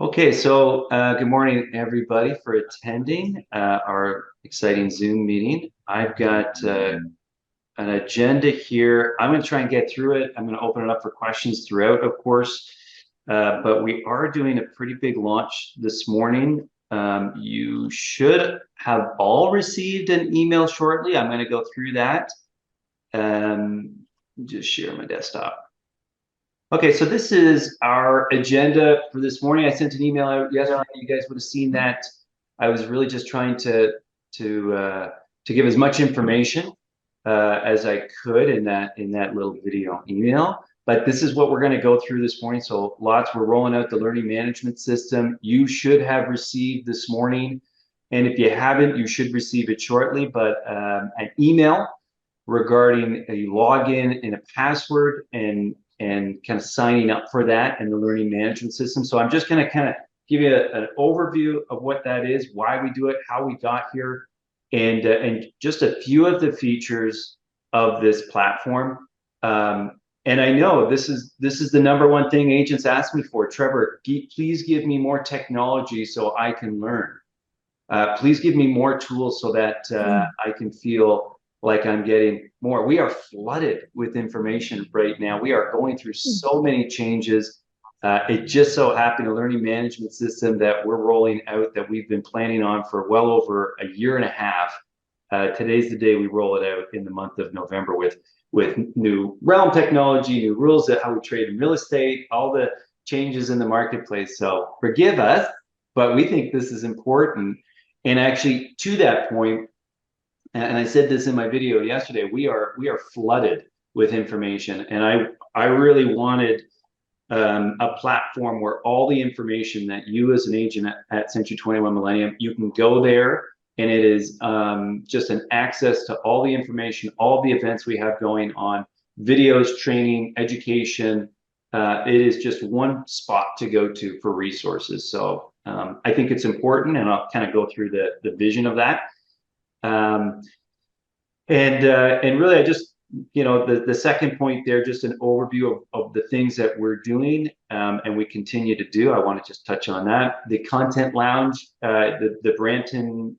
Okay, so good morning, everybody, for attending our exciting Zoom meeting. I've got an agenda here. I'm going to try and get through it. I'm going to open it up for questions throughout, of course, but we are doing a pretty big launch this morning. You should have all received an email shortly. I'm going to go through that. Just share my desktop. Okay, so this is our agenda for this morning. I sent an email out yesterday. You guys would have seen that. I was really just trying to give as much information as I could in that little video email. But this is what we're going to go through this morning. So lots, we're rolling out the learning management system. You should have received this morning, and if you haven't, you should receive it shortly. But an email regarding a login and a password and kind of signing up for that and the learning management system. So I'm just going to kind of give you an overview of what that is, why we do it, how we got here, and just a few of the features of this platform. And I know this is the number one thing agents ask me for. Trevor, please give me more technology so I can learn. Please give me more tools so that I can feel like I'm getting more. We are flooded with information right now. We are going through so many changes. It just so happened a learning management system that we're rolling out that we've been planning on for well over a year and a half. Today's the day we roll it out in the month of November with new realm technology, new rules that how we trade in real estate, all the changes in the marketplace. So forgive us, but we think this is important. And actually, to that point, and I said this in my video yesterday, we are flooded with information, and I really wanted a platform where all the information that you as an agent at Century 21 Millennium, you can go there, and it is just an access to all the information, all the events we have going on, videos, training, education. It is just one spot to go to for resources. So I think it's important, and I'll kind of go through the vision of that. Um, and really, I just, the second point there, just an overview of the things that we're doing and we continue to do. I want to just touch on that. The content lounge, the Brampton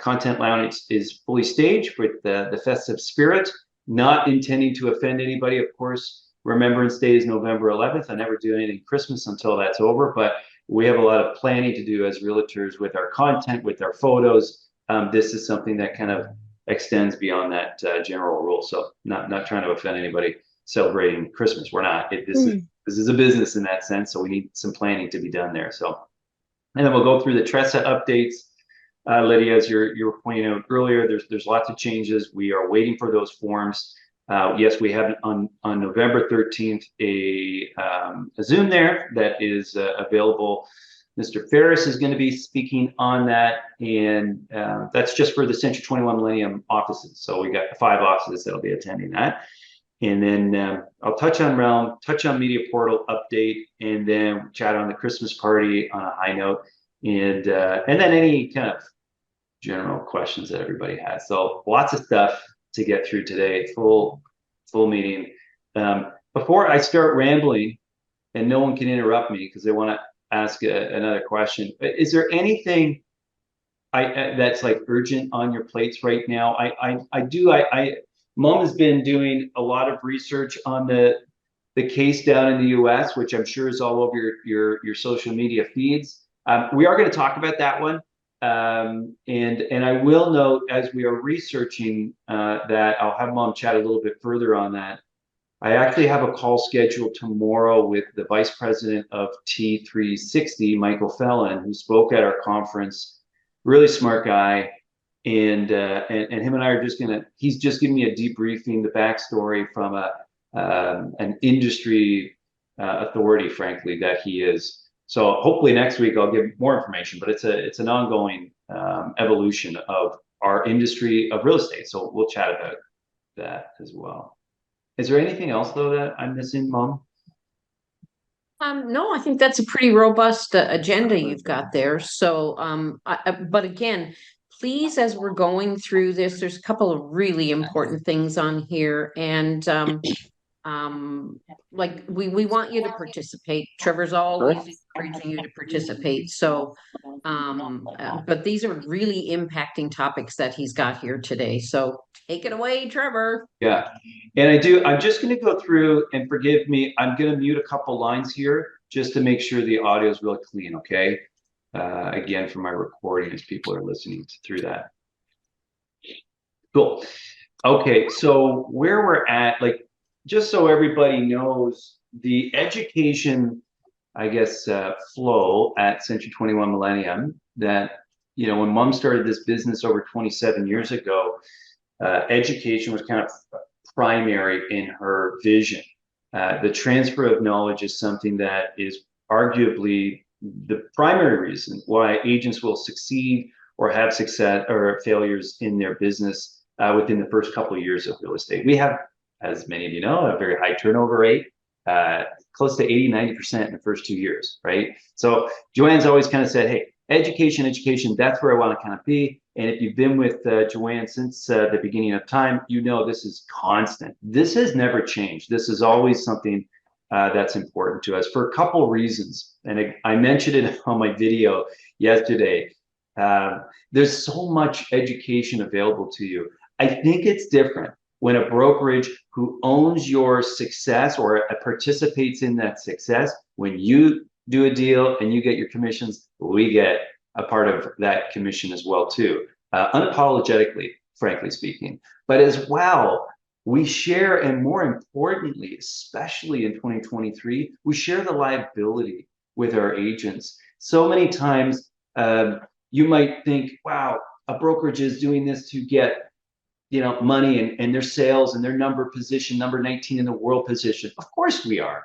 content lounge is fully staged with the festive spirit, not intending to offend anybody. Of course, Remembrance Day is November 11th. I never do anything Christmas until that's over, but we have a lot of planning to do as realtors with our content, with our photos. This is something that kind of extends beyond that general rule. So not trying to offend anybody celebrating Christmas. We're not. This is a business in that sense. So we need some planning to be done there. So, and then we'll go through the Tressa updates. Lydia, as you were pointing out earlier, there's lots of changes. We are waiting for those forms. Yes, we have on November 13th a Zoom there that is available. Mr. Ferris is going to be speaking on that, and that's just for the Century 21 Millennium offices. So we got 5 offices that'll be attending that. And then I'll touch on Realm, touch on Media Portal update, and then chat on the Christmas party on a high note, and then any kind of general questions that everybody has. So lots of stuff to get through today, full meeting. Before I start rambling, and no one can interrupt me because they want to ask another question. Is there anything that's like urgent on your plates right now? Mom has been doing a lot of research on the case down in the U.S., which I'm sure is all over your social media feeds. We are going to talk about that one. And I will note as we are researching that I'll have Mom chat a little bit further on that. I actually have a call scheduled tomorrow with the vice president of T360, Michael Fallon, who spoke at our conference. Really smart guy, and him and I are he's just giving me a debriefing, the backstory from an industry authority, frankly, that he is. So hopefully next week I'll give more information, but it's an ongoing evolution of our industry of real estate. So we'll chat about that as well. Is there anything else though that I'm missing, Mom? No, I think that's a pretty robust agenda you've got there. So, but again, please, as we're going through this, there's a couple of really important things on here, and like we want you to participate. Trevor's always encouraging you to participate. So, but these are really impacting topics that he's got here today. So take it away, Trevor. Yeah. And I'm just going to go through, and forgive me, I'm going to mute a couple lines here just to make sure the audio is really clean, okay? Again, for my recording as people are listening through that. Cool. Okay, so where we're at, like, just so everybody knows, the education, I guess, flow at Century 21 Millennium, that, when Mom started this business over 27 years ago, education was kind of primary in her vision. The transfer of knowledge is something that is arguably the primary reason why agents will succeed or have success or failures in their business within the first couple of years of real estate. We have, as many of you know, a very high turnover rate, close to 80, 90% in the first 2 years, right? So Joanne's always kind of said, hey, education, that's where I want to kind of be. And if you've been with Joanne since the beginning of time, this is constant. This has never changed. This is always something that's important to us for a couple of reasons. And I mentioned it on my video yesterday. There's so much education available to you. I think it's different when a brokerage who owns your success or participates in that success, when you do a deal and you get your commissions, we get a part of that commission as well too, unapologetically, frankly speaking. But as well, we share, and more importantly, especially in 2023, we share the liability with our agents. So many times you might think, wow, a brokerage is doing this to get money and their sales and their number 19 in the world position. Of course we are.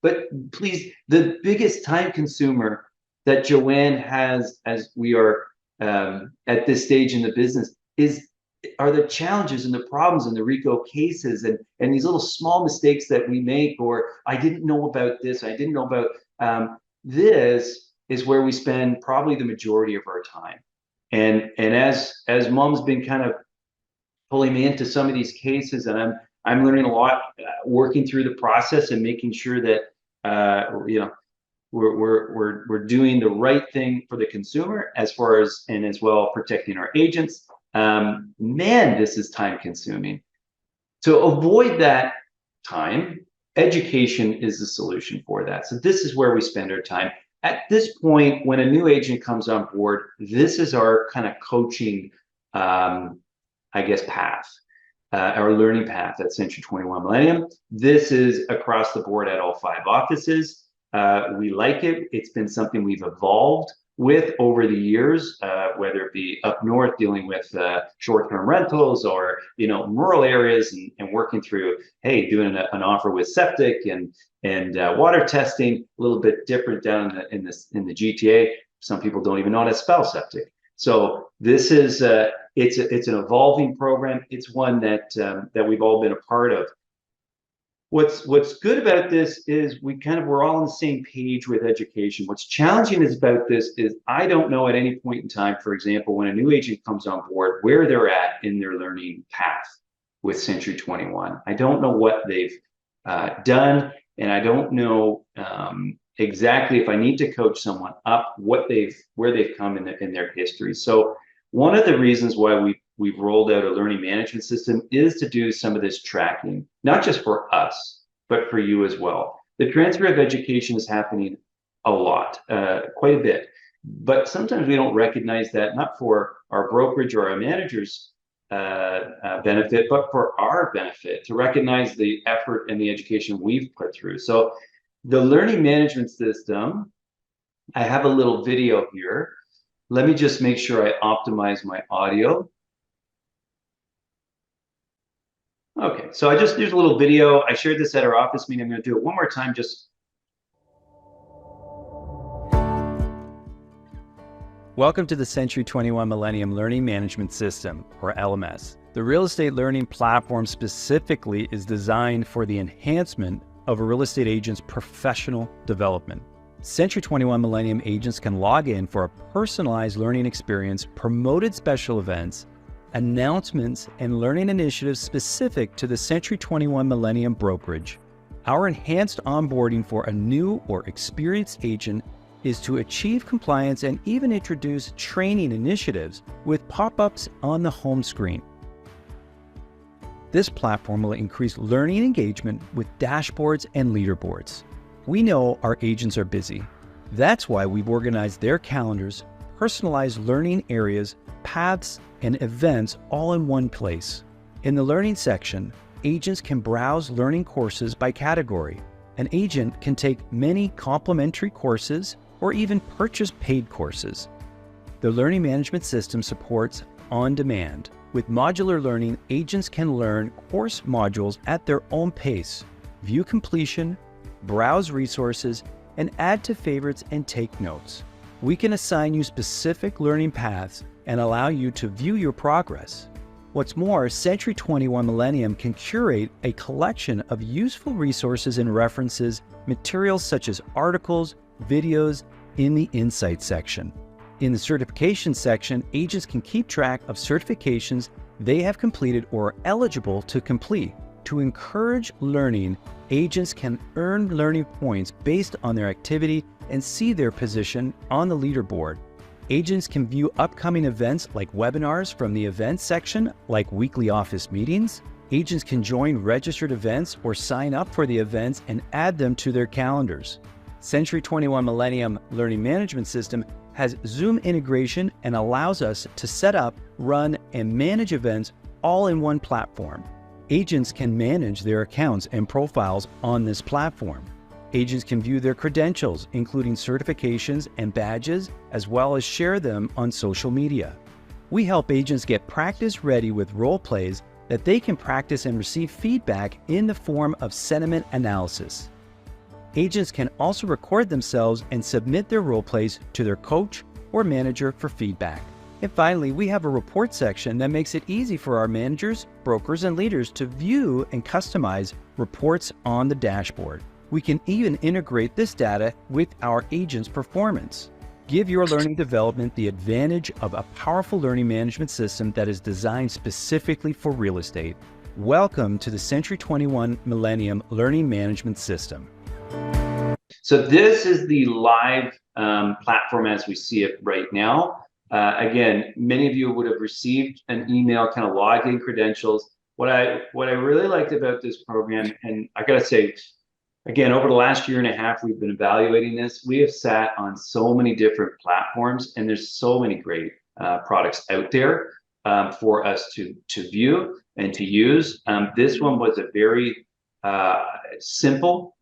But please, the biggest time consumer that Joanne has as we are at this stage in the business are the challenges and the problems and the RICO cases and these little small mistakes that we make, or I didn't know about this, I didn't know about this is where we spend probably the majority of our time. And as Mom's been kind of pulling me into some of these cases, and I'm learning a lot, working through the process and making sure that we're doing the right thing for the consumer as well protecting our agents. Man, this is time consuming. To avoid that time, education is the solution for that. So this is where we spend our time. At this point, when a new agent comes on board, this is our kind of coaching, path, our learning path at Century 21 Millennium. This is across the board at all 5 offices. We like it. It's been something we've evolved with over the years, whether it be up north dealing with short-term rentals or rural areas and working through, hey, doing an offer with septic and water testing, a little bit different down in the GTA. Some people don't even know how to spell septic. So this is it's an evolving program. It's one that we've all been a part of. What's good about this is we're all on the same page with education. What's challenging about this is I don't know at any point in time, for example, when a new agent comes on board, where they're at in their learning path with Century 21. I don't know what they've done, and I don't know exactly if I need to coach someone up where they've come in their history. So one of the reasons why we've rolled out a learning management system is to do some of this tracking, not just for us, but for you as well. The transfer of education is happening a lot, quite a bit, but sometimes we don't recognize that, not for our brokerage or our managers' benefit, but for our benefit, to recognize the effort and the education we've put through. So the learning management system, I have a little video here. Let me just make sure I optimize my audio. Okay, so here's a little video. I shared this at our office meeting. I'm going to do it one more time. Welcome to the Century 21 Millennium Learning Management System, or LMS. The real estate learning platform specifically is designed for the enhancement of a real estate agent's professional development. Century 21 Millennium agents can log in for a personalized learning experience, promoted special events, announcements, and learning initiatives specific to the Century 21 Millennium brokerage. Our enhanced onboarding for a new or experienced agent is to achieve compliance and even introduce training initiatives with pop-ups on the home screen. This platform will increase learning engagement with dashboards and leaderboards. We know our agents are busy. That's why we've organized their calendars, personalized learning areas, paths, and events all in one place. In the learning section, agents can browse learning courses by category. An agent can take many complimentary courses or even purchase paid courses. The learning management system supports on demand. With modular learning, agents can learn course modules at their own pace, view completion, browse resources, and add to favorites and take notes. We can assign you specific learning paths and allow you to view your progress. What's more, Century 21 Millennium can curate a collection of useful resources and references, materials such as articles, videos in the Insights section. In the certification section, agents can keep track of certifications they have completed or are eligible to complete. To encourage learning, agents can earn learning points based on their activity and see their position on the leaderboard. Agents can view upcoming events like webinars from the events section, like weekly office meetings. Agents can join registered events or sign up for the events and add them to their calendars. Century 21 Millennium Learning Management System has Zoom integration and allows us to set up, run, and manage events all in one platform. Agents can manage their accounts and profiles on this platform. Agents can view their credentials, including certifications and badges, as well as share them on social media. We help agents get practice ready with role plays that they can practice and receive feedback in the form of sentiment analysis. Agents can also record themselves and submit their role plays to their coach or manager for feedback. And finally, we have a report section that makes it easy for our managers, brokers, and leaders to view and customize reports on the dashboard. We can even integrate this data with our agents' performance. Give your learning development the advantage of a powerful learning management system that is designed specifically for real estate. Welcome to the Century 21 Millennium Learning Management System. So this is the live platform as we see it right now. Again, many of you would have received an email, kind of login credentials. What I really liked about this program, and I gotta say, again, over the last year and a half, we've been evaluating this. We have sat on so many different platforms, and there's so many great products out there for us to view and to use. This one was a very simple,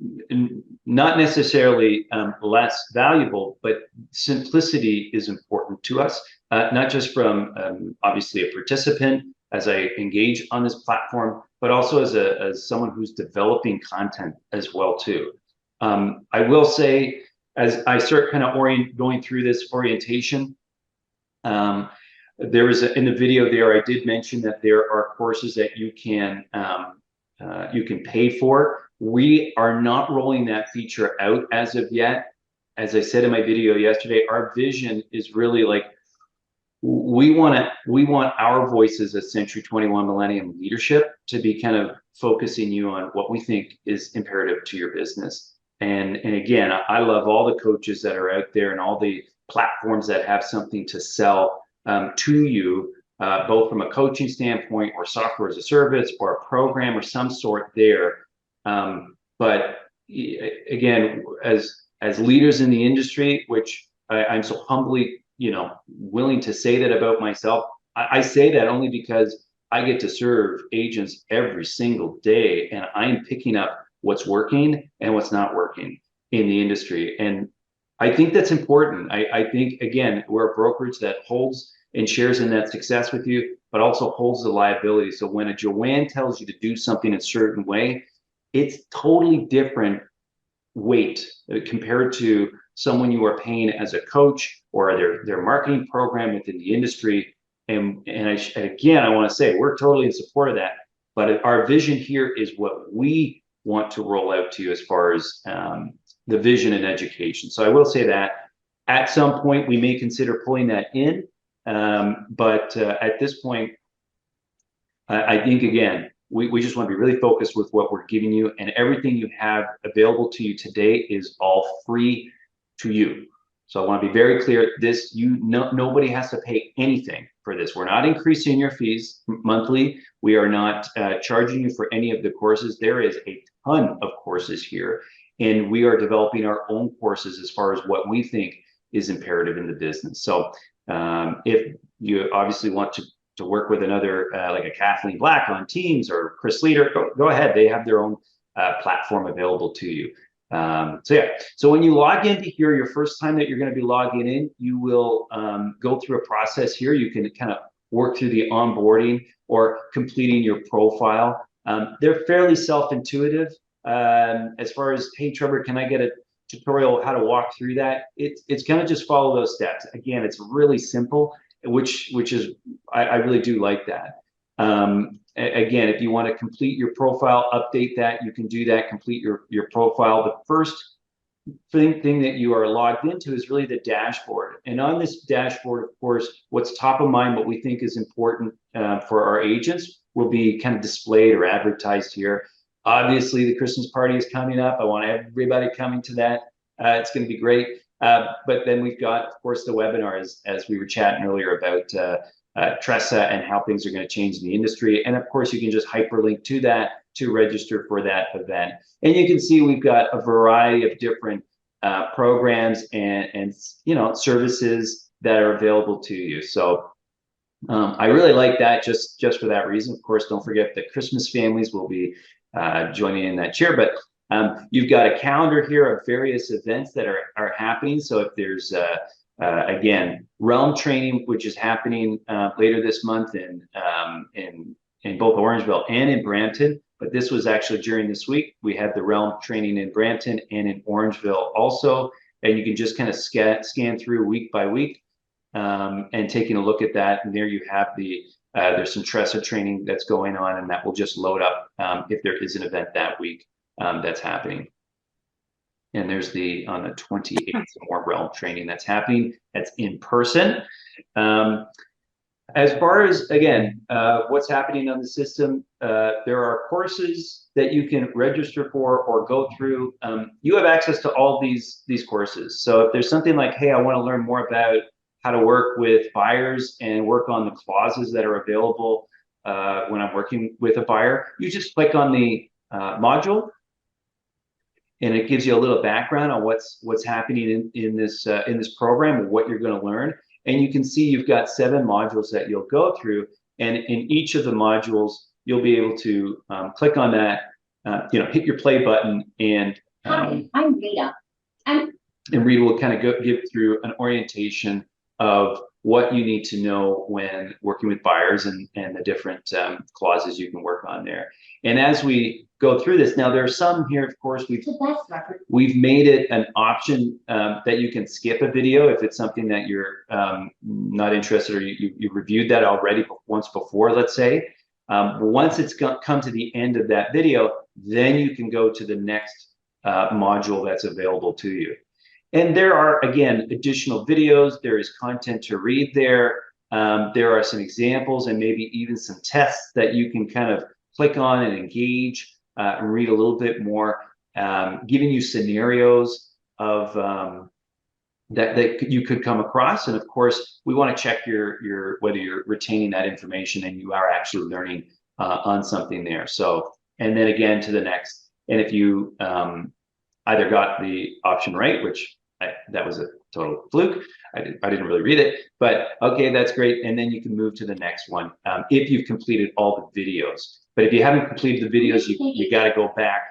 not necessarily less valuable, but simplicity is important to us, not just from obviously a participant as I engage on this platform, but also as someone who's developing content as well too. I will say, as I start kind of going through this orientation, there was in the video there, I did mention that there are courses that you can pay for. We are not rolling that feature out as of yet. As I said in my video yesterday, our vision is really like, we want our voices as Century 21 Millennium leadership to be kind of focusing you on what we think is imperative to your business. And again, I love all the coaches that are out there and all the platforms that have something to sell to you, both from a coaching standpoint or software as a service or a program or some sort there. But again, as leaders in the industry, which I'm so humbly willing to say that about myself. I say that only because I get to serve agents every single day, and I'm picking up what's working and what's not working in the industry. And I think that's important. I think, again, we're a brokerage that holds and shares in that success with you, but also holds the liability. So when a Joanne tells you to do something a certain way, it's totally different weight compared to someone you are paying as a coach or their marketing program within the industry. And again, I want to say we're totally in support of that. But our vision here is what we want to roll out to you as far as the vision and education. So I will say that at some point we may consider pulling that in. But at this point, I think, again, we just want to be really focused with what we're giving you, and everything you have available to you today is all free to you. So I want to be very clear, nobody has to pay anything for this. We're not increasing your fees monthly. We are not charging you for any of the courses. There is a ton of courses here, and we are developing our own courses as far as what we think is imperative in the business. So if you obviously want to work with another, like a Kathleen Black on Teams or Chris Leader, go ahead. They have their own platform available to you. So yeah, so when you log into here, your first time that you're going to be logging in, you will go through a process here. You can kind of work through the onboarding or completing your profile. They're fairly self-intuitive. As far as, hey, Trevor, can I get a tutorial how to walk through that? It's going to just follow those steps. Again, it's really simple, which is, I really do like that. Again, if you want to complete your profile, update that, you can do that, complete your profile. The first thing that you are logged into is really the dashboard. And on this dashboard, of course, what's top of mind, what we think is important for our agents will be kind of displayed or advertised here. Obviously, the Christmas party is coming up. I want everybody coming to that. It's going to be great. But then we've got, of course, the webinar, as we were chatting earlier about Tressa and how things are going to change in the industry. And of course, you can just hyperlink to that to register for that event. And you can see we've got a variety of different programs and services that are available to you. So I really like that just for that reason. Of course, don't forget that Christmas families will be joining in that cheer. But you've got a calendar here of various events that are happening. So if there's again, Realm training, which is happening later this month in both Orangeville and in Brampton. But this was actually during this week. We had the Realm training in Brampton and in Orangeville also. And you can just kind of scan through week by week and taking a look at that. And there you have there's some Tressa training that's going on, and that will just load up if there is an event that week that's happening. And there's on the 28th, more Realm training that's happening. That's in person. As far as, again, what's happening on the system, there are courses that you can register for or go through. You have access to all these courses. So if there's something like, hey, I want to learn more about how to work with buyers and work on the clauses that are available when I'm working with a buyer, you just click on the module, and it gives you a little background on what's happening in this program and what you're going to learn. And you can see you've got 7 modules that you'll go through, and in each of the modules you'll be able to click on that, hit your play button, and Hi, I'm Rita. And Rita will kind of give through an orientation of what you need to know when working with buyers and the different clauses you can work on there. And as we go through this, now there are some here, of course, we've made it an option that you can skip a video if it's something that you're not interested, or you reviewed that already once before, let's say. Once it's come to the end of that video, then you can go to the next module that's available to you. And there are, again, additional videos. There is content to read there. There are some examples and maybe even some tests that you can kind of click on and engage and read a little bit more, giving you scenarios of that you could come across. And of course, we want to check whether you're retaining that information and you are actually learning on something there. So, and then again to the next. And if you either got the option right, which that was a total fluke, I didn't really read it, but okay, that's great. And then you can move to the next one if you've completed all the videos. But if you haven't completed the videos, you got to go back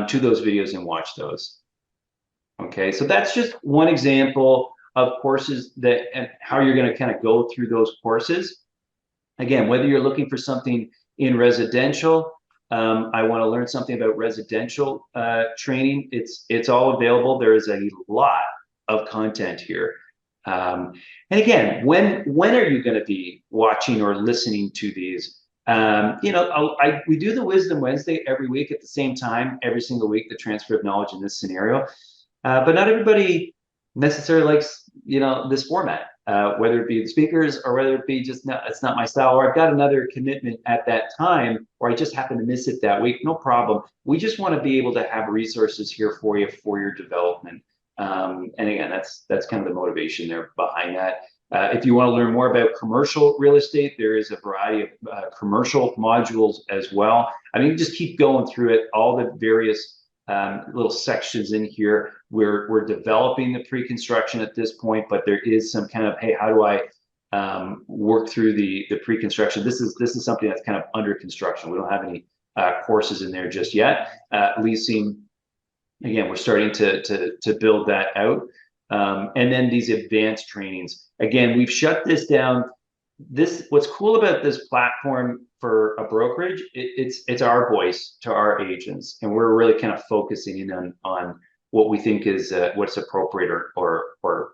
to those videos and watch those. Okay, so that's just one example of courses and how you're going to kind of go through those courses. Again, whether you're looking for something in residential, I want to learn something about residential training, it's all available. There is a lot of content here. And again, when are you going to be watching or listening to these? We do the Wisdom Wednesday every week at the same time, every single week, the transfer of knowledge in this scenario. But not everybody necessarily likes, this format. whether it be the speakers or whether it be just not, it's not my style, or I've got another commitment at that time, or I just happen to miss it that week, no problem. We just want to be able to have resources here for you for your development. And again, that's kind of the motivation there behind that. If you want to learn more about commercial real estate, there is a variety of commercial modules as well. I mean, just keep going through it, all the various little sections in here. We're developing the pre-construction at this point, but there is some kind of, hey, how do I work through the pre-construction? This is something that's kind of under construction. We don't have any courses in there just yet. Leasing, again, we're starting to build that out. And then these advanced trainings. Again, we've shut this down. What's cool about this platform for a brokerage, it's our voice to our agents, and we're really kind of focusing in on what we think is what's appropriate, or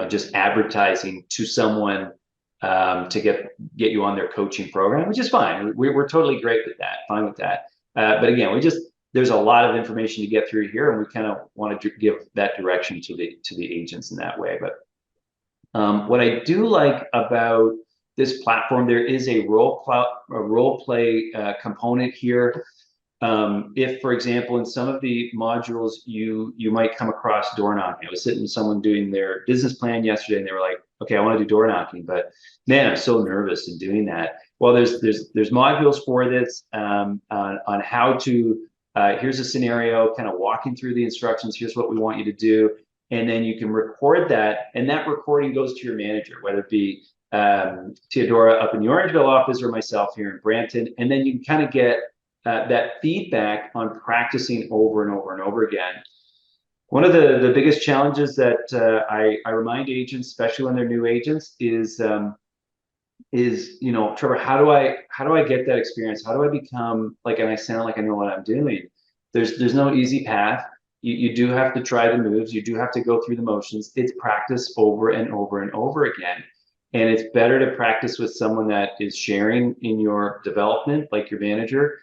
just advertising to someone to get you on their coaching program, which is fine. We're totally great with that, fine with that. But again, there's a lot of information to get through here, and we kind of want to give that direction to the agents in that way. But what I do like about this platform, there is a role play component here. If, for example, in some of the modules, you might come across door knocking. I was sitting with someone doing their business plan yesterday, and they were like, "Okay, I want to do door knocking, but man, I'm so nervous in doing that." Well, there's modules for this on how to. Here's a scenario, kind of walking through the instructions. Here's what we want you to do, and then you can record that, and that recording goes to your manager, whether it be Theodora up in the Orangeville office or myself here in Brampton, and then you can kind of get that feedback on practicing over and over and over again. One of the biggest challenges that I remind agents, especially when they're new agents, is Trevor, how do I get that experience? How do I become like, and I sound like I know what I'm doing? There's no easy path. You do have to try the moves. You do have to go through the motions. It's practice over and over and over again. And it's better to practice with someone that is sharing in your development, like your manager.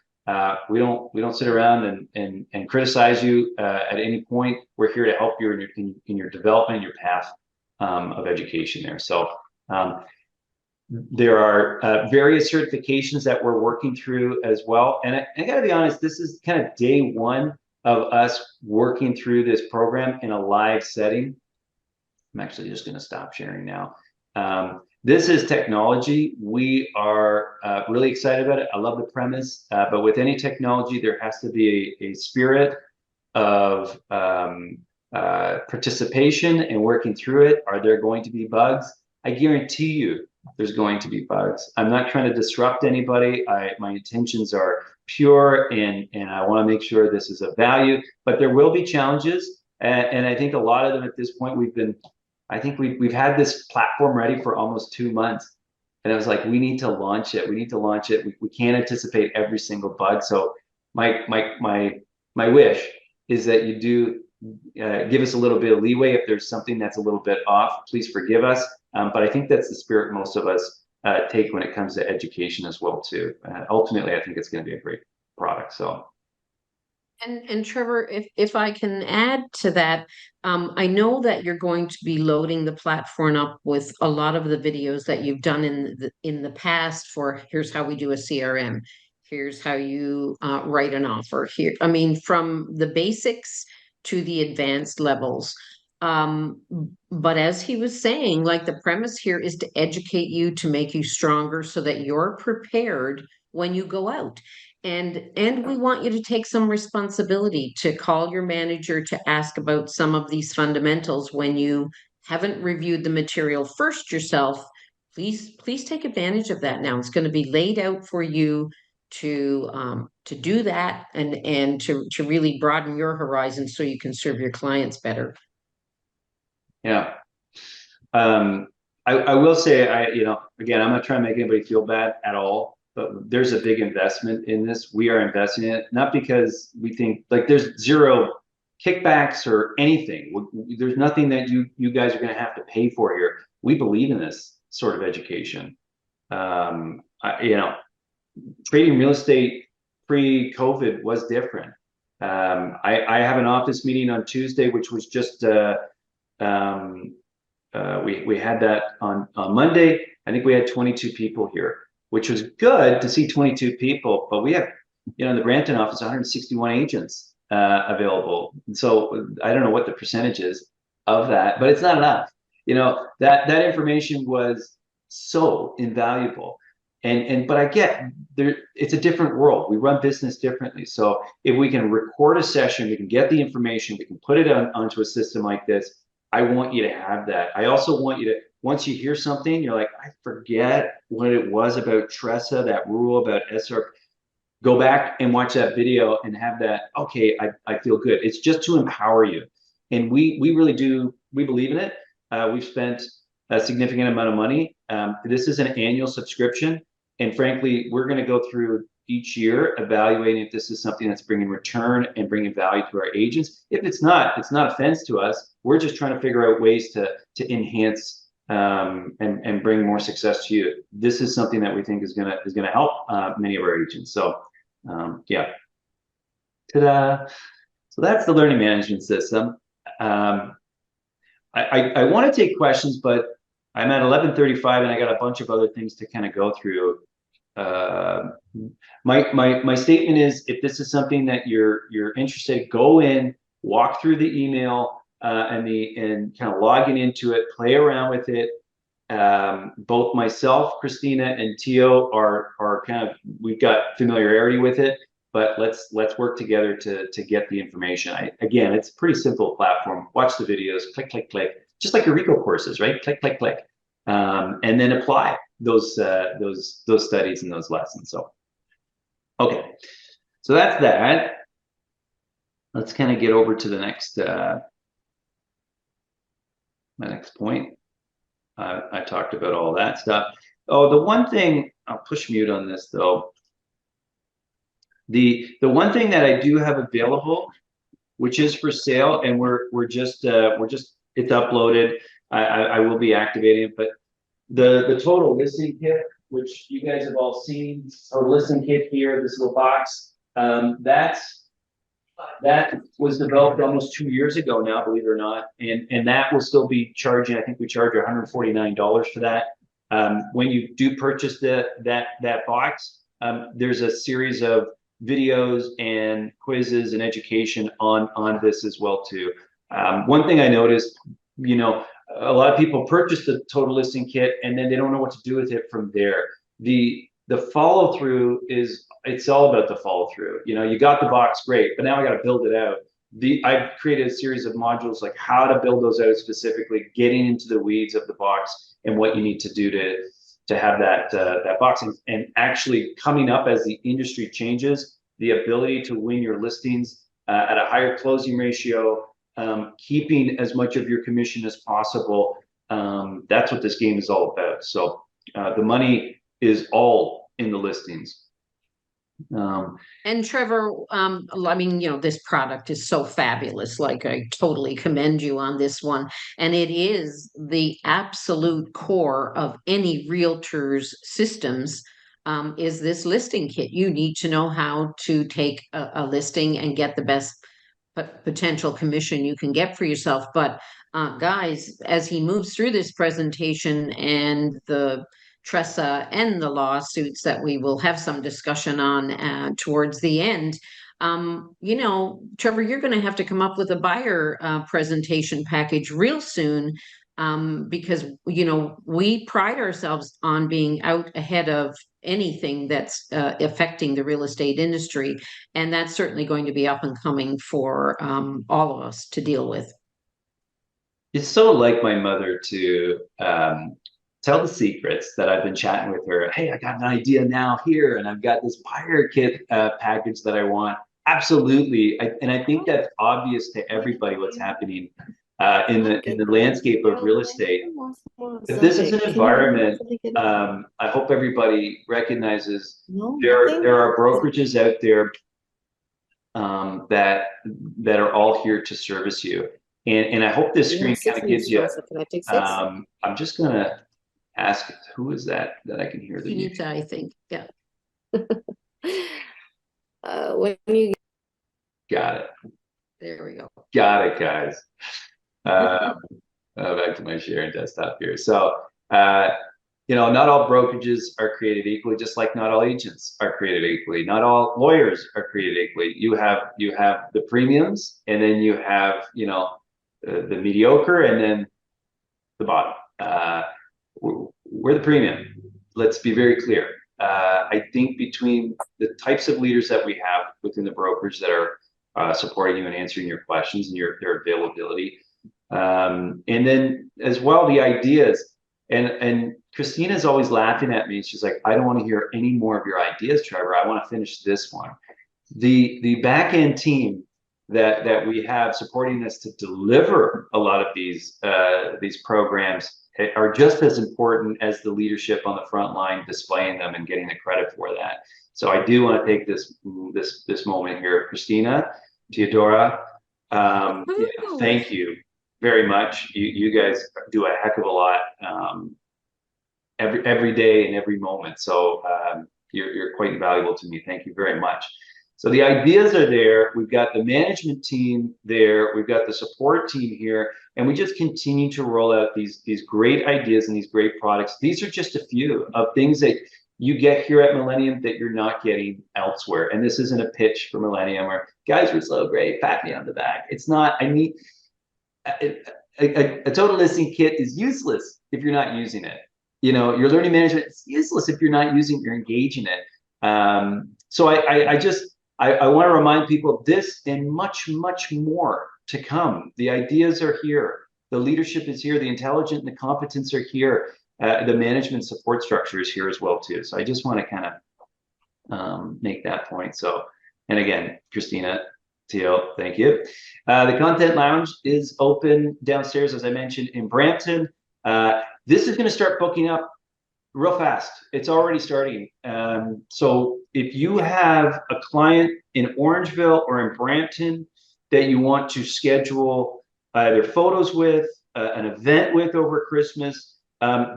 We don't sit around and criticize you at any point. We're here to help you in your development, your path of education there. So there are various certifications that we're working through as well. And I got to be honest, this is kind of day one of us working through this program in a live setting. I'm actually just going to stop sharing now. This is technology. We are really excited about it. I love the premise, but with any technology, there has to be a spirit of participation and working through it. Are there going to be bugs? I guarantee you there's going to be bugs. I'm not trying to disrupt anybody. My intentions are pure, and I want to make sure this is of value, but there will be challenges. And I think a lot of them at this point, we've had this platform ready for almost 2 months. And I was like, we need to launch it. We need to launch it. We can't anticipate every single bug. So my wish is that you do give us a little bit of leeway. If there's something that's a little bit off, please forgive us. But I think that's the spirit most of us take when it comes to education as well too. Ultimately, I think it's going to be a great product. So. And Trevor, if I can add to that, I know that you're going to be loading the platform up with a lot of the videos that you've done in the past for here's how we do a CRM, here's how you write an offer here. I mean, from the basics to the advanced levels. But as he was saying, like the premise here is to educate you, to make you stronger so that you're prepared when you go out. And we want you to take some responsibility to call your manager to ask about some of these fundamentals when you haven't reviewed the material first yourself. Please take advantage of that now. It's going to be laid out for you to do that and to really broaden your horizon so you can serve your clients better. Yeah. I will say, again, I'm not trying to make anybody feel bad at all, but there's a big investment in this. We are investing in it, not because we think like there's zero kickbacks or anything. There's nothing that you guys are going to have to pay for here. We believe in this sort of education. Trading real estate pre-COVID was different. I have an office meeting on Tuesday, which was just we had that on Monday. I think we had 22 people here, which was good to see 22 people, but we have, in the Brampton office, 161 agents available. And so I don't know what the percentage is of that, but it's not enough. That information was so invaluable. But I get there, it's a different world. We run business differently. So if we can record a session, we can get the information, we can put it onto a system like this. I want you to have that. I also want you to, once you hear something, you're like, I forget what it was about Tressa, that rule about SR. Go back and watch that video and have that, okay, I feel good. It's just to empower you. And we really do, we believe in it. We've spent a significant amount of money. This is an annual subscription. And frankly, we're going to go through each year evaluating if this is something that's bringing return and bringing value to our agents. If it's not offense to us. We're just trying to figure out ways to enhance and bring more success to you. This is something that we think is gonna help many of our agents. So yeah, ta-da! So that's the learning management system. I want to take questions, but I'm at 11:35 and I got a bunch of other things to kind of go through. My statement is, if this is something that you're interested, go in, walk through the email and kind of logging into it, play around with it. Both myself, Christina, and Tio are kind of, we've got familiarity with it, but let's work together to get the information. Again, it's a pretty simple platform. Watch the videos, click, click, click, just like your RICO courses, right? Click, click, click, and then apply those studies and those lessons. So, okay, so that's that. Let's kind of get over to the next my next point. I talked about all that stuff. Oh, the one thing, I'll push mute on this though. The one thing that I do have available, which is for sale, and we're just it's uploaded. I will be activating it, but the total listing kit, which you guys have all seen, our listing kit here, this little box, that was developed almost 2 years ago now, believe it or not, and that will still be charging. I think we charge $149 for that. When you do purchase that box, there's a series of videos and quizzes and education on this as well too. One thing I noticed, a lot of people purchase the total listing kit and then they don't know what to do with it from there. The follow through it's all about the follow through. You got the box, great, but now I got to build it out. I've created a series of modules like how to build those out specifically, getting into the weeds of the box and what you need to do to have that box, and actually coming up as the industry changes, the ability to win your listings at a higher closing ratio, keeping as much of your commission as possible. That's what this game is all about. So the money is all in the listings. And Trevor, I mean, this product is so fabulous. Like, I totally commend you on this one. And it is the absolute core of any realtor's systems, is this listing kit. You need to know how to take a listing and get the best potential commission you can get for yourself. But guys, as he moves through this presentation and the Tressa and the lawsuits that we will have some discussion on towards the end, Trevor, you're going to have to come up with a buyer presentation package real soon, because we pride ourselves on being out ahead of anything that's affecting the real estate industry, and that's certainly going to be up and coming for all of us to deal with. It's so like my mother to tell the secrets that I've been chatting with her. Hey, I got an idea now here, and I've got this buyer kit package that I want. Absolutely, and I think that's obvious to everybody what's happening in the landscape of real estate. If this is an environment, I hope everybody recognizes there are brokerages out there that are all here to service you. And I hope this screen kind of gives you. I'm just gonna ask, who is that I can hear the music? I think, yeah. When you Got it. There we go. Got it, guys. back to my sharing desktop here. So, not all brokerages are created equally, just like not all agents are created equally. Not all lawyers are created equally. You have the premiums, and then you have, the mediocre, and then the bottom. We're the premium. Let's be very clear. I think between the types of leaders that we have within the brokerage that are supporting you and answering your questions and their availability, and then as well the ideas. And Christina's always laughing at me. She's like, I don't want to hear any more of your ideas, Trevor. I want to finish this one. The back end team that we have supporting us to deliver a lot of these programs are just as important as the leadership on the front line displaying them and getting the credit for that. So I do want to take this moment here, Christina, Teodora, thank you very much. You guys do a heck of a lot every day and every moment. So you're quite invaluable to me. Thank you very much. So the ideas are there. We've got the management team there. We've got the support team here, and we just continue to roll out these great ideas and these great products. These are just a few of things that you get here at Millennium that you're not getting elsewhere. And this isn't a pitch for Millennium or guys were so great, pat me on the back. It's not. I mean, a total listing kit is useless if you're not using it. Your learning management is useless if you're not using it, you're engaging it. So I want to remind people this and much, much more to come. The ideas are here. The leadership is here. The intelligence and the competence are here. The management support structure is here as well too. So I just want to kind of make that point. So, and again, Christina, Teal, thank you. The content lounge is open downstairs, as I mentioned, in Brampton. This is going to start booking up real fast. It's already starting. So if you have a client in Orangeville or in Brampton that you want to schedule either photos with, an event with over Christmas,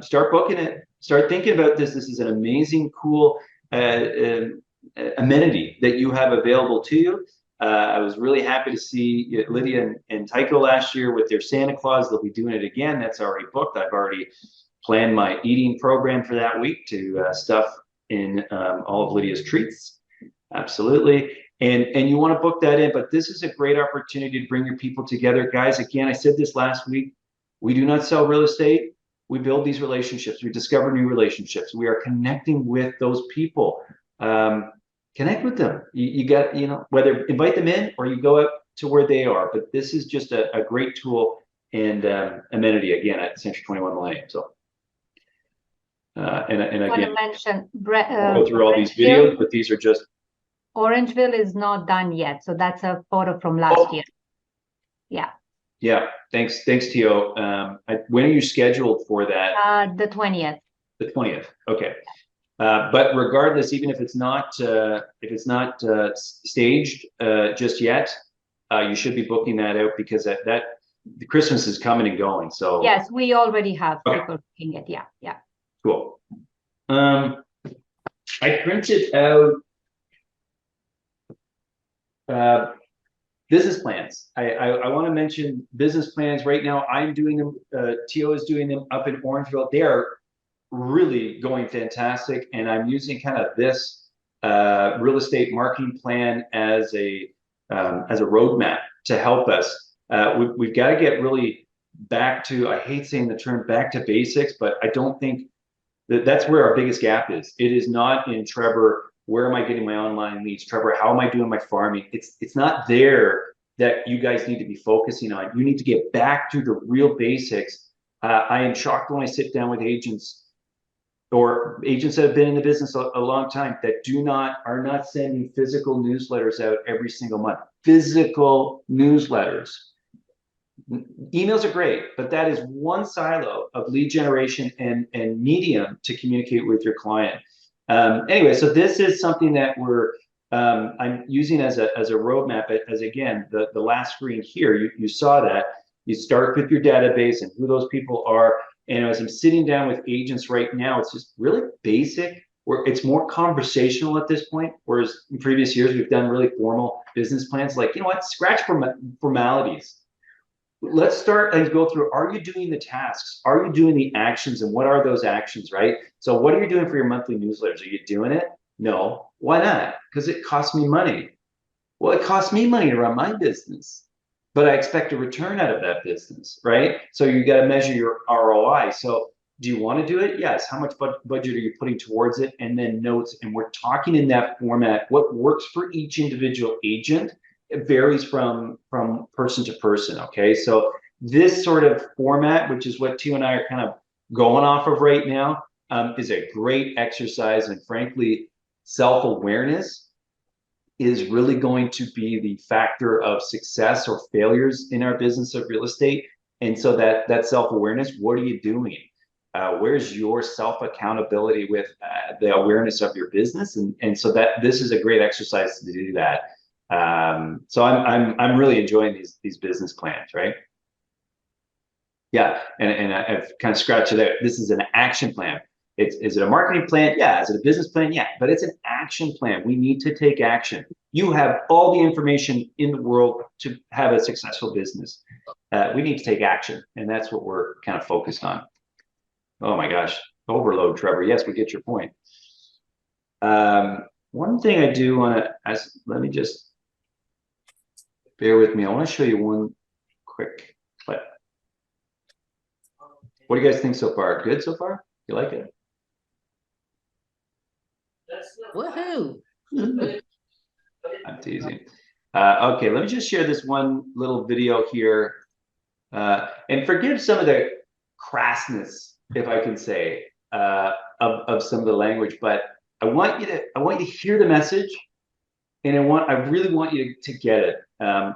start booking it. Start thinking about this. This is an amazing, cool amenity that you have available to you. I was really happy to see Lydia and Tycho last year with their Santa Claus. They'll be doing it again. That's already booked. I've already planned my eating program for that week to stuff in all of Lydia's treats. Absolutely. And you want to book that in, but this is a great opportunity to bring your people together. Guys, again, I said this last week, we do not sell real estate. We build these relationships. We discover new relationships. We are connecting with those people. Connect with them. You got, whether invite them in or you go out to where they are. But this is just a great tool and amenity again at Century 21 Millennium. So, and again, I want to mention go through all these videos, but these are just. Orangeville is not done yet, so that's a photo from last year. Yeah. Yeah. Thanks, Tio. When are you scheduled for that? The 20th. The 20th. Okay. But regardless, even if it's not staged just yet, you should be booking that out because that the Christmas is coming and going. So yes, we already have people booking it. Yeah, yeah. Cool. I printed out business plans. I want to mention business plans right now. I'm doing them. Tio is doing them up in Orangeville. They are really going fantastic, and I'm using kind of this real estate marketing plan as a roadmap to help us. We've got to get really back to, I hate saying the term back to basics, but I don't think that's where our biggest gap is. It is not in Trevor, where am I getting my online leads? Trevor, how am I doing my farming? It's not there that you guys need to be focusing on. You need to get back to the real basics. I am shocked when I sit down with agents or agents that have been in the business a long time that are not sending physical newsletters out every single month. Physical newsletters. Emails are great, but that is one silo of lead generation and medium to communicate with your client. Anyway, so this is something that I'm using as a roadmap. As again, the last screen here, you saw that. You start with your database and who those people are. And as I'm sitting down with agents right now, it's just really basic, where it's more conversational at this point. Whereas in previous years, we've done really formal business plans. Like, you know what, scratch formalities. let's start and go through, are you doing the tasks? Are you doing the actions, and what are those actions, right? So what are you doing for your monthly newsletters? Are you doing it? No. Why not? Because it costs me money. Well, it costs me money to run my business, but I expect a return out of that business, right? So you got to measure your ROI. So do you want to do it? Yes. How much budget are you putting towards it? And then notes. And we're talking in that format. What works for each individual agent, it varies from person to person. Okay. So this sort of format, which is what Tio and I are kind of going off of right now, is a great exercise. And frankly, self-awareness is really going to be the factor of success or failures in our business of real estate. And so that self-awareness, what are you doing? Where's your self-accountability with the awareness of your business? And so that this is a great exercise to do that. So I'm really enjoying these business plans, right? Yeah, and I've kind of scratched it out. This is an action plan. Is it a marketing plan? Yeah. Is it a business plan? Yeah. But it's an action plan. We need to take action. You have all the information in the world to have a successful business. We need to take action, and that's what we're kind of focused on. Oh my gosh, overload, Trevor. Yes, we get your point. One thing I do want to ask, let me just bear with me. I want to show you one quick clip. What do you guys think so far? Good so far? You like it? Woohoo! I'm teasing. Okay, let me just share this one little video here, and forgive some of the crassness, if I can say, of some of the language. But I want you to hear the message, and I really want you to get it.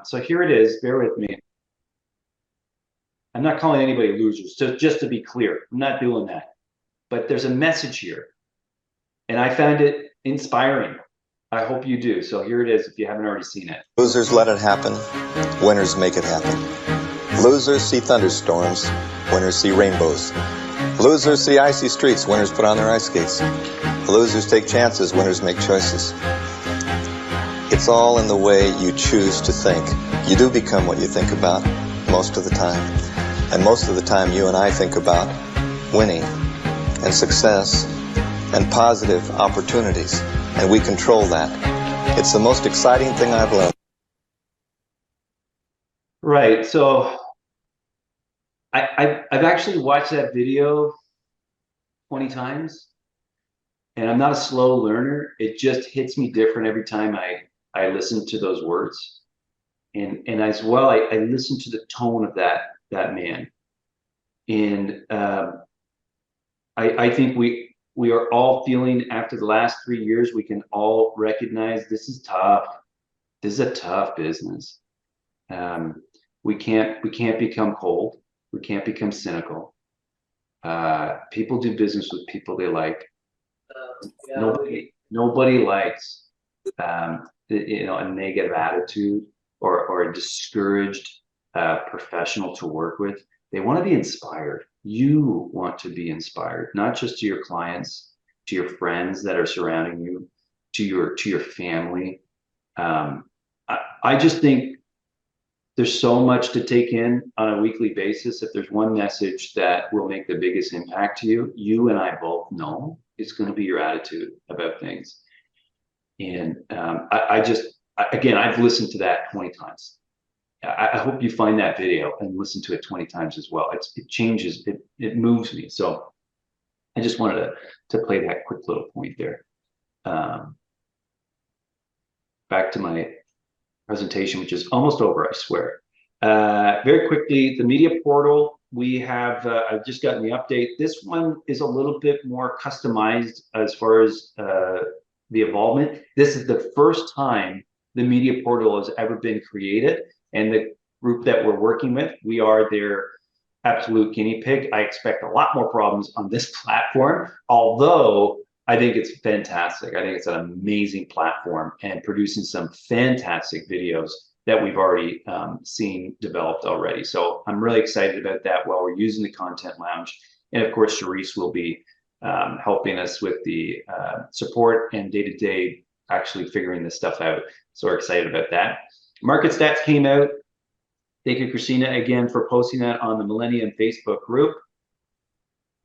So here it is. Bear with me. I'm not calling anybody losers. So just to be clear, I'm not doing that. But there's a message here, and I found it inspiring. I hope you do. So here it is if you haven't already seen it. Losers let it happen. Winners make it happen. Losers see thunderstorms. Winners see rainbows. Losers see icy streets. Winners put on their ice skates. Losers take chances. Winners make choices. It's all in the way you choose to think. You do become what you think about most of the time. And most of the time you and I think about winning and success and positive opportunities. And we control that. It's the most exciting thing I've learned. Right. So I've actually watched that video 20 times, and I'm not a slow learner. It just hits me different every time I listen to those words. And as well, I listen to the tone of that man. And I think we are all feeling, after the last 3 years, we can all recognize this is tough. This is a tough business. We can't become cold. We can't become cynical. People do business with people they like. Nobody likes a negative attitude or a discouraged professional to work with. They want to be inspired. You want to be inspired, not just to your clients, to your friends that are surrounding you, to your family. I just think there's so much to take in on a weekly basis. If there's one message that will make the biggest impact to you, you and I both know it's going to be your attitude about things. And again, I've listened to that 20 times. I hope you find that video and listen to it 20 times as well. It changes, it moves me. So I just wanted to play that quick little point there. Back to my presentation, which is almost over, I swear. Very quickly, the media portal, we have, I've just gotten the update. This one is a little bit more customized as far as the involvement. This is the first time the media portal has ever been created. And the group that we're working with, we are their absolute guinea pig. I expect a lot more problems on this platform, although I think it's fantastic. I think it's an amazing platform and producing some fantastic videos that we've already seen developed already. So I'm really excited about that while we're using the Content Lounge. And of course, Charisse will be helping us with the support and day-to-day actually figuring this stuff out. So we're excited about that. Market stats came out. Thank you, Christina, again for posting that on the Millennium Facebook group.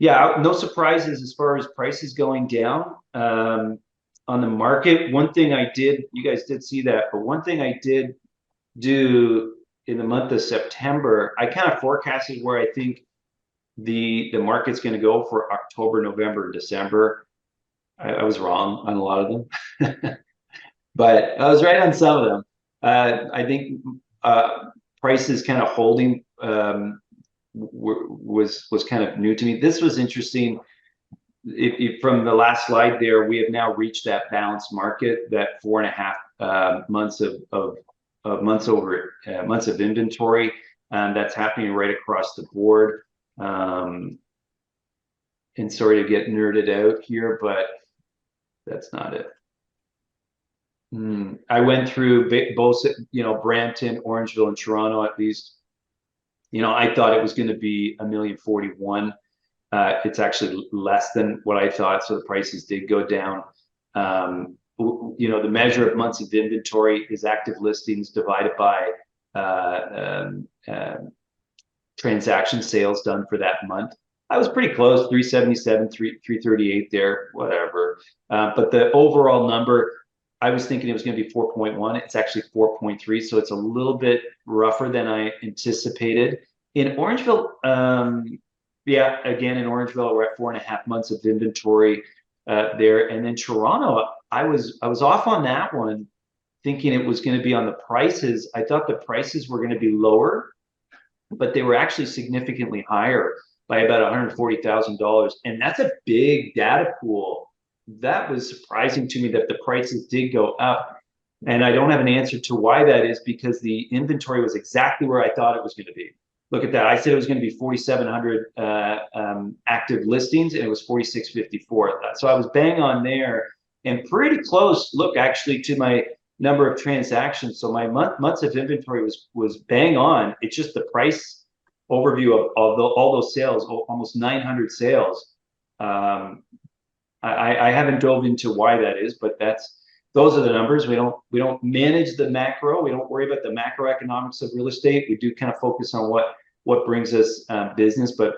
Yeah, no surprises as far as prices going down on the market. One thing I did, you guys did see that, but one thing I did do in the month of September, I kind of forecasted where I think the market's going to go for October, November, and December. I was wrong on a lot of them, but I was right on some of them. I think prices kind of holding was kind of new to me. This was interesting. If from the last slide there, we have now reached that balanced market, that 4.5 months of months of inventory. That's happening right across the board. And sorry to get nerded out here, but that's not it. I went through both, Brampton, Orangeville, and Toronto at least. I thought it was going to be $1,041,000. It's actually less than what I thought, so the prices did go down. The measure of months of inventory is active listings divided by transaction sales done for that month. I was pretty close, 377, 338 there, whatever. But the overall number, I was thinking it was going to be 4.1. It's actually 4.3, so it's a little bit rougher than I anticipated. In Orangeville, again, in Orangeville, we're at 4.5 months of inventory there. And then Toronto, I was off on that one, thinking it was going to be on the prices. I thought the prices were going to be lower, but they were actually significantly higher by about $140,000. And that's a big data pool. That was surprising to me that the prices did go up. And I don't have an answer to why that is, because the inventory was exactly where I thought it was going to be. Look at that. I said it was going to be 4,700 active listings, and it was 4,654. So I was bang on there and pretty close, look, actually, to my number of transactions. So my months of inventory was bang on. It's just the price overview of all those sales, almost 900 sales. I haven't dove into why that is, but those are the numbers. We don't manage the macro. We don't worry about the macroeconomics of real estate. We do kind of focus on what brings us business. But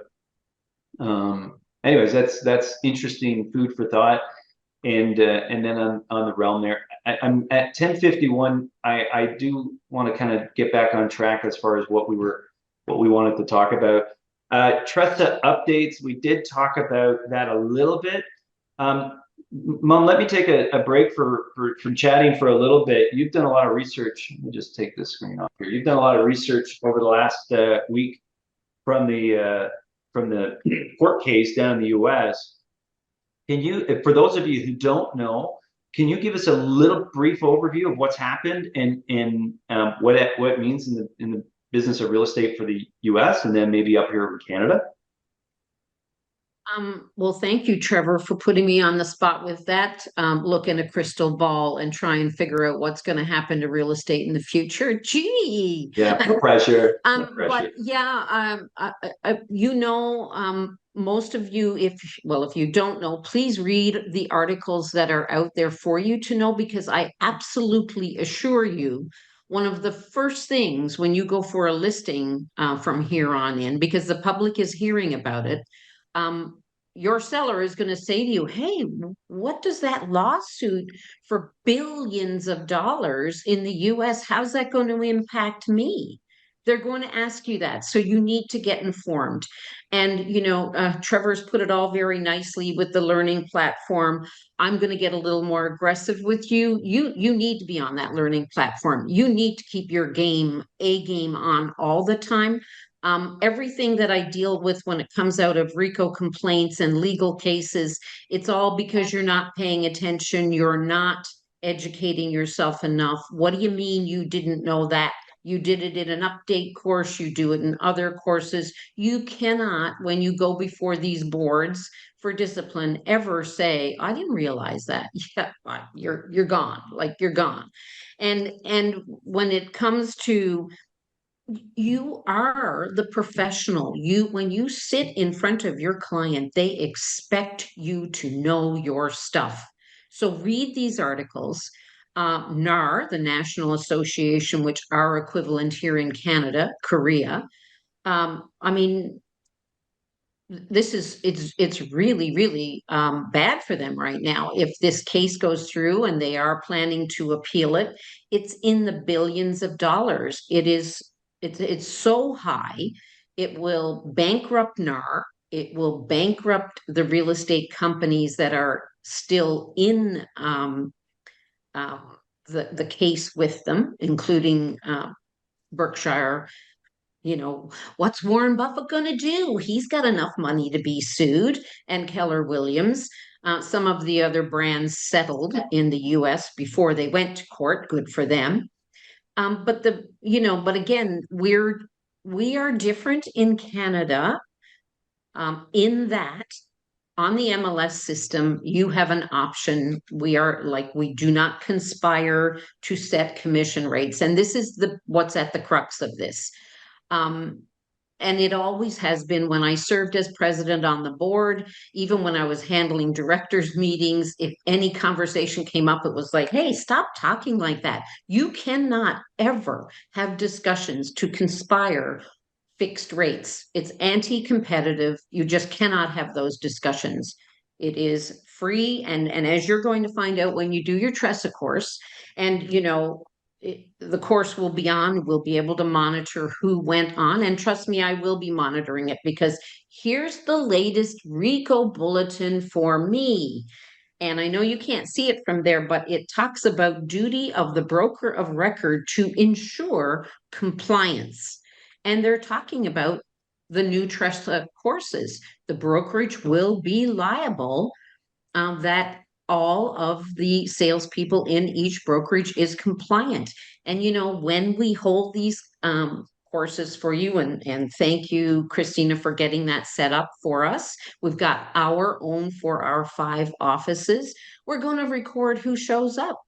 anyways, that's interesting food for thought. And then on the realm there, I'm at 10:51. I do want to kind of get back on track as far as what we wanted to talk about. Tressa updates. We did talk about that a little bit. Mom, let me take a break from chatting for a little bit. You've done a lot of research. Let me just take this screen off here. You've done a lot of research over the last week from the court case down in the U.S. Can you, for those of you who don't know, can you give us a little brief overview of what's happened and what it means in the business of real estate for the U.S. and then maybe up here in Canada? Well, thank you, Trevor, for putting me on the spot with that. Look in a crystal ball and try and figure out what's going to happen to real estate in the future. Gee. Yeah, no pressure. No pressure. But yeah, most of you, if you don't know, please read the articles that are out there for you to know, because I absolutely assure you, one of the first things when you go for a listing from here on in, because the public is hearing about it, your seller is going to say to you, hey, what does that lawsuit for billions of dollars in the US, how's that going to impact me? They're going to ask you that. So you need to get informed. And, Trevor's put it all very nicely with the learning platform. I'm going to get a little more aggressive with you. You need to be on that learning platform. You need to keep your game on all the time. Everything that I deal with when it comes out of RICO complaints and legal cases, it's all because you're not paying attention. You're not educating yourself enough. What do you mean you didn't know that? You did it in an update course. You do it in other courses. You cannot, when you go before these boards for discipline, ever say, I didn't realize that. Yeah, you're gone. Like, you're gone. And when it comes to, you are the professional. When you sit in front of your client, they expect you to know your stuff. So read these articles. NAR, the National Association, which are equivalent here in Canada, Korea. I mean, it's really, really bad for them right now. If this case goes through and they are planning to appeal it, it's in the billions of dollars. It's so high, it will bankrupt NAR. It will bankrupt the real estate companies that are still in the case with them, including Berkshire. You know, what's Warren Buffett going to do? He's got enough money to be sued. And Keller Williams. Some of the other brands settled in the US before they went to court. Good for them. But again, we are different in Canada, in that on the MLS system, you have an option. We do not conspire to set commission rates. And this is what's at the crux of this. And it always has been. When I served as president on the board, even when I was handling directors' meetings, if any conversation came up, it was like, hey, stop talking like that. You cannot ever have discussions to conspire fixed rates. It's anti-competitive. You just cannot have those discussions. It is free. And as you're going to find out when you do your TRESA course, and the course will be on, we'll be able to monitor who went on. And trust me, I will be monitoring it, because here's the latest RICO bulletin for me. And I know you can't see it from there, but it talks about duty of the broker of record to ensure compliance. And they're talking about the new TRESA courses. The brokerage will be liable that all of the salespeople in each brokerage is compliant. And when we hold these courses for you, and thank you, Christina, for getting that set up for us. We've got our own for our 5 offices. We're going to record who shows up.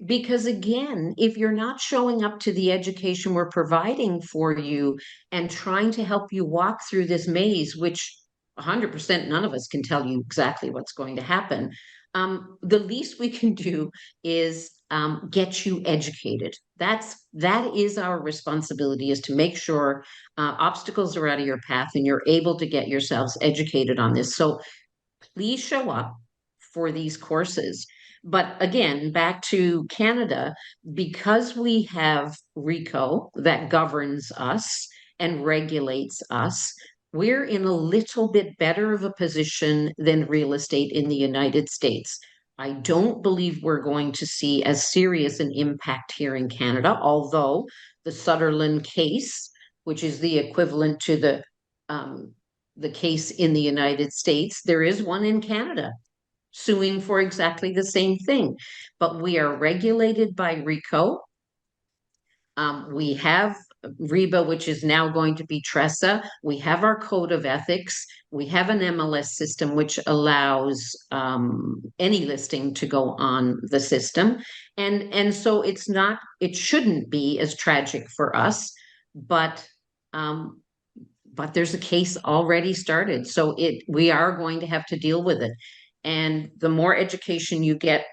Because again, if you're not showing up to the education we're providing for you and trying to help you walk through this maze, which 100% none of us can tell you exactly what's going to happen, the least we can do is get you educated. That is our responsibility, is to make sure obstacles are out of your path and you're able to get yourselves educated on this. So please show up for these courses. But again, back to Canada, because we have RICO that governs us and regulates us, we're in a little bit better of a position than real estate in the United States. I don't believe we're going to see as serious an impact here in Canada, although the Sutherland case, which is the equivalent to the case in the United States, there is one in Canada suing for exactly the same thing. But we are regulated by RICO. We have REBA, which is now going to be TRESA. We have our code of ethics. We have an MLS system, which allows any listing to go on the system. And so it shouldn't be as tragic for us, but there's a case already started. So we are going to have to deal with it. And the more education you get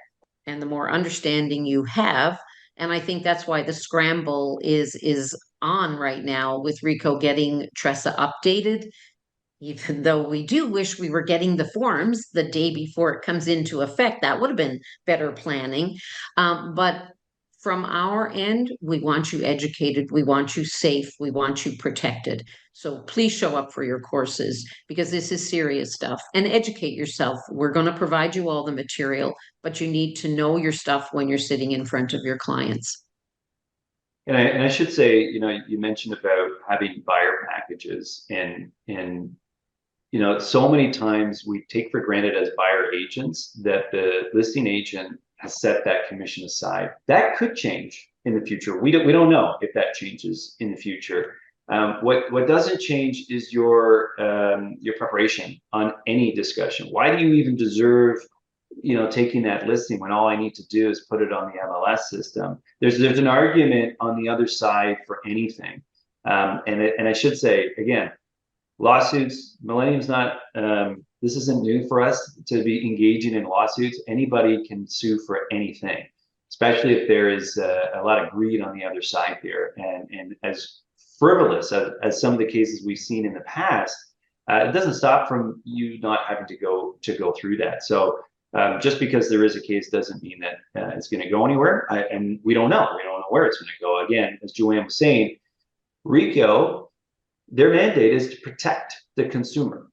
and the more understanding you have, and I think that's why the scramble is on right now with RICO getting TRESA updated, even though we do wish we were getting the forms the day before it comes into effect. That would have been better planning. But from our end, we want you educated, we want you safe, we want you protected. So please show up for your courses, because this is serious stuff, and educate yourself. We're going to provide you all the material, but you need to know your stuff when you're sitting in front of your clients. And I should say, you mentioned about having buyer packages, and so many times we take for granted as buyer agents that the listing agent has set that commission aside. That could change in the future. We don't know if that changes in the future. What doesn't change is your preparation on any discussion. Why do you even deserve taking that listing when all I need to do is put it on the MLS system? There's an argument on the other side for anything. And I should say, again, lawsuits, Millennium's not, this isn't new for us to be engaging in lawsuits. Anybody can sue for anything, especially if there is a lot of greed on the other side there. And as frivolous as some of the cases we've seen in the past, it doesn't stop from you not having to go through that. So just because there is a case doesn't mean that it's going to go anywhere. And we don't know. We don't know where it's going to go. Again, as Joanne was saying, RICO, their mandate is to protect the consumer.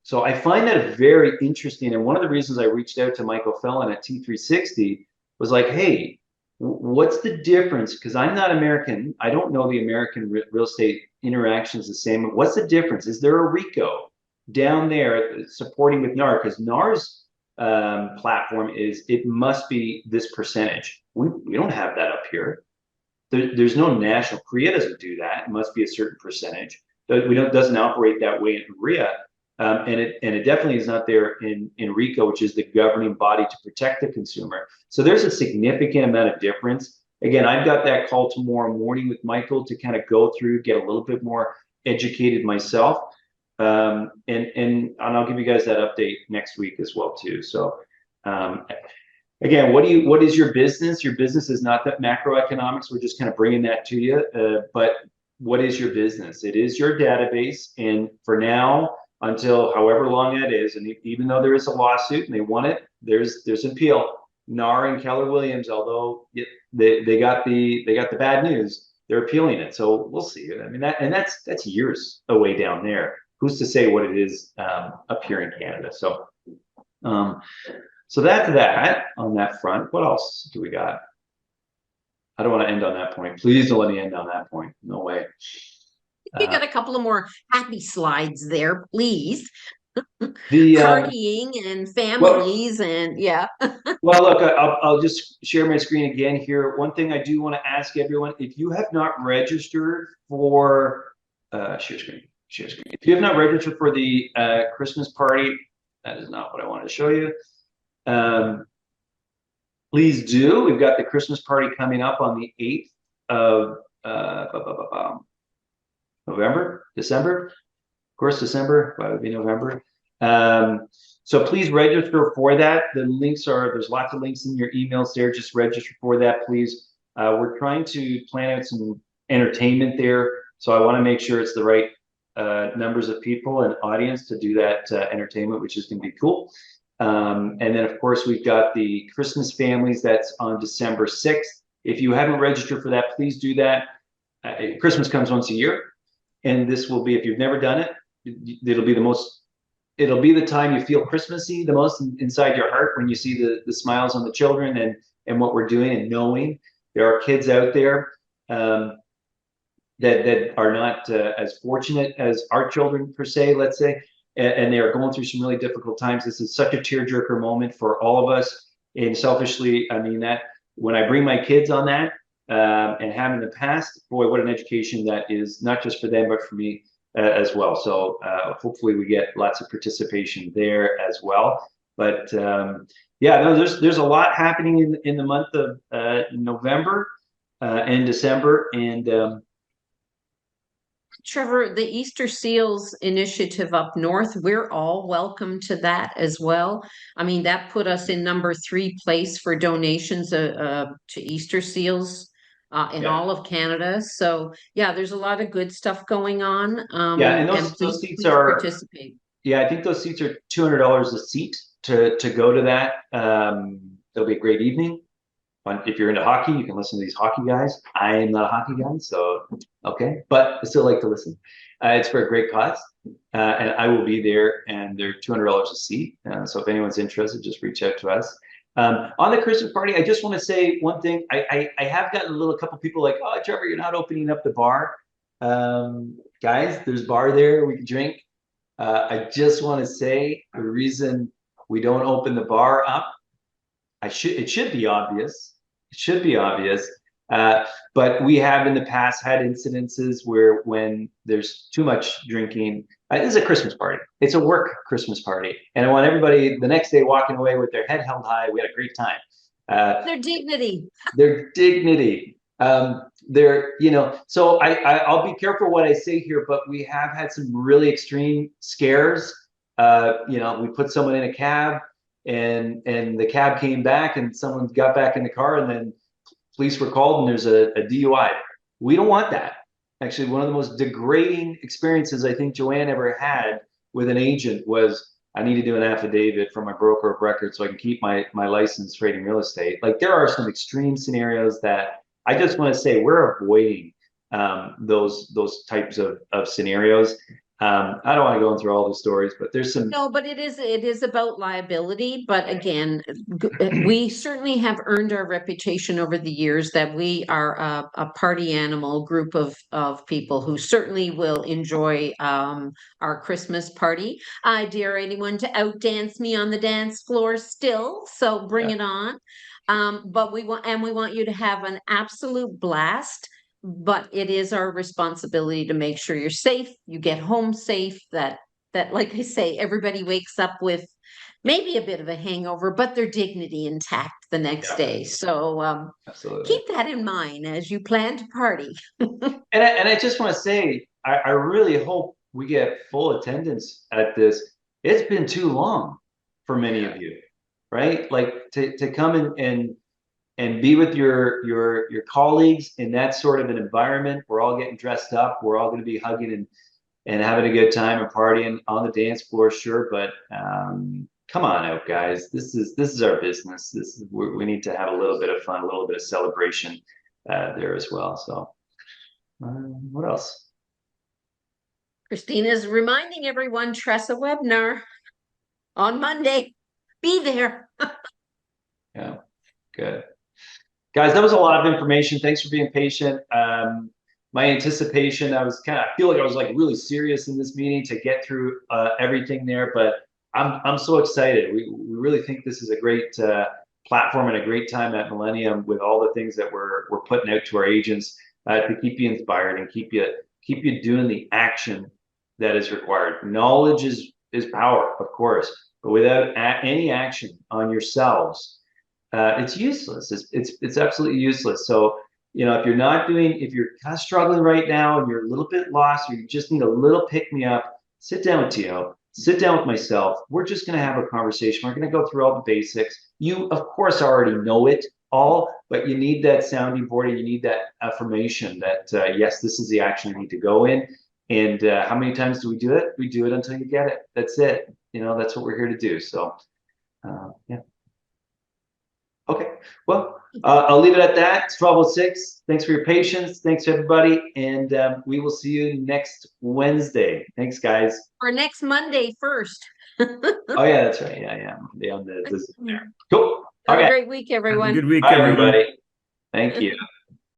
So I find that very interesting. And one of the reasons I reached out to Michael Fellon at T360 was like, hey, what's the difference? Because I'm not American. I don't know the American real estate interactions the same. What's the difference? Is there a RICO down there supporting with NAR? Because NAR's platform is, it must be this percentage. We don't have that up here. There's no national. Korea doesn't do that. It must be a certain percentage. Doesn't operate that way in Korea. And it definitely is not there in RICO, which is the governing body to protect the consumer. So there's a significant amount of difference. Again, I've got that call tomorrow morning with Michael to kind of go through, get a little bit more educated myself. And I'll give you guys that update next week as well too. So again, what is your business? Your business is not that macroeconomics. We're just kind of bringing that to you. But what is your business? It is your database. And for now, until however long that is, and even though there is a lawsuit and they won it, there's an appeal. NAR and Keller Williams, although they got the bad news, they're appealing it. So we'll see. I mean, that's years away down there. Who's to say what it is up here in Canada? So so that's that on that front. What else do we got? I don't want to end on that point. Please don't let me end on that point. No way. You got a couple of more happy slides there, please. The partying and families and yeah. Well, look, I'll just share my screen again here. One thing I do want to ask everyone: if you have not registered for share screen. If you have not registered for the Christmas party, that is not what I wanted to show you. Please do. We've got the Christmas party coming up on the 8th of December. Of course, December. Why would it be November? So please register for that. The links there's lots of links in your emails there. Just register for that, please. We're trying to plan out some entertainment there. So I want to make sure it's the right numbers of people and audience to do that entertainment, which is going to be cool. And then, of course, we've got the Christmas families. That's on December 6th. If you haven't registered for that, please do that. Christmas comes once a year. And this will be, if you've never done it, it'll be the time you feel Christmassy the most inside your heart, when you see the smiles on the children and what we're doing, and knowing there are kids out there that are not as fortunate as our children per se, let's say, and they are going through some really difficult times. This is such a tearjerker moment for all of us. And selfishly, I mean that when I bring my kids on that, and have in the past, boy, what an education that is, not just for them, but for me as well. So hopefully we get lots of participation there as well. But yeah, no, there's a lot happening in the month of November and December. And Trevor, the Easter Seals initiative up north, we're all welcome to that as well. I mean, that put us in number 3 place for donations to Easter Seals in all of Canada. So yeah, there's a lot of good stuff going on. Yeah, and those seats are participate. Yeah, I think those seats are $200 a seat to go to that. It'll be a great evening. If you're into hockey, you can listen to these hockey guys. I am not a hockey guy, so okay, but I still like to listen. It's for a great cause, and I will be there, and they're $200 a seat. So if anyone's interested, just reach out to us. On the Christmas party, I just want to say one thing. I have gotten a couple people like, oh, Trevor, you're not opening up the bar. Guys, there's bar there. We can drink. I just want to say the reason we don't open the bar up, it should be obvious. It should be obvious. But we have in the past had incidences where when there's too much drinking, this is a Christmas party. It's a work Christmas party. And I want everybody the next day walking away with their head held high. We had a great time. Their dignity. Their dignity. So I'll be careful what I say here, but we have had some really extreme scares. We put someone in a cab and the cab came back and someone got back in the car and then police were called and there's a DUI. We don't want that. Actually, one of the most degrading experiences I think Joanne ever had with an agent was, I need to do an affidavit from my broker of record so I can keep my license trading real estate. Like, there are some extreme scenarios that I just want to say we're avoiding those types of scenarios. I don't want to go through all the stories, but there's some. No, but it is about liability. But again, we certainly have earned our reputation over the years that we are a party animal group of people who certainly will enjoy our Christmas party. I dare anyone to outdance me on the dance floor still, so bring it on. But we want you to have an absolute blast. But it is our responsibility to make sure you're safe, you get home safe, that like I say, everybody wakes up with maybe a bit of a hangover, but their dignity intact the next day. So Absolutely. keep that in mind as you plan to party. And I just want to say, I really hope we get full attendance at this. It's been too long for many of you, right? Like to come and be with your colleagues in that sort of an environment. We're all getting dressed up. We're all going to be hugging and having a good time and partying on the dance floor, sure. But come on out, guys. This is our business. We need to have a little bit of fun, a little bit of celebration there as well. So, what else? Christina's reminding everyone, Tressa webinar on Monday. Be there. Yeah, good. Guys, that was a lot of information. Thanks for being patient. My anticipation, I feel like I was like really serious in this meeting to get through everything there, but I'm so excited. We really think this is a great platform and a great time at Millennium with all the things that we're putting out to our agents to keep you inspired and keep you doing the action that is required. Knowledge is power, of course, but without any action on yourselves, it's useless. It's absolutely useless. So, if you're kind of struggling right now and you're a little bit lost, or you just need a little pick me up, sit down with Tio, sit down with myself. We're just going to have a conversation. We're going to go through all the basics. You, of course, already know it all, but you need that sounding board and you need that affirmation that, yes, this is the action you need to go in. And how many times do we do it? We do it until you get it. That's it. That's what we're here to do. So, yeah. Okay, well, I'll leave it at that. It's 12:06. Thanks for your patience. Thanks, everybody. And we will see you next Wednesday. Thanks, guys. Or next Monday first. Oh, yeah, that's right. Yeah. Monday on the Zoom there. Cool. Have Okay. a great week, everyone. Have a good week, Bye, everyone. everybody. Thank you.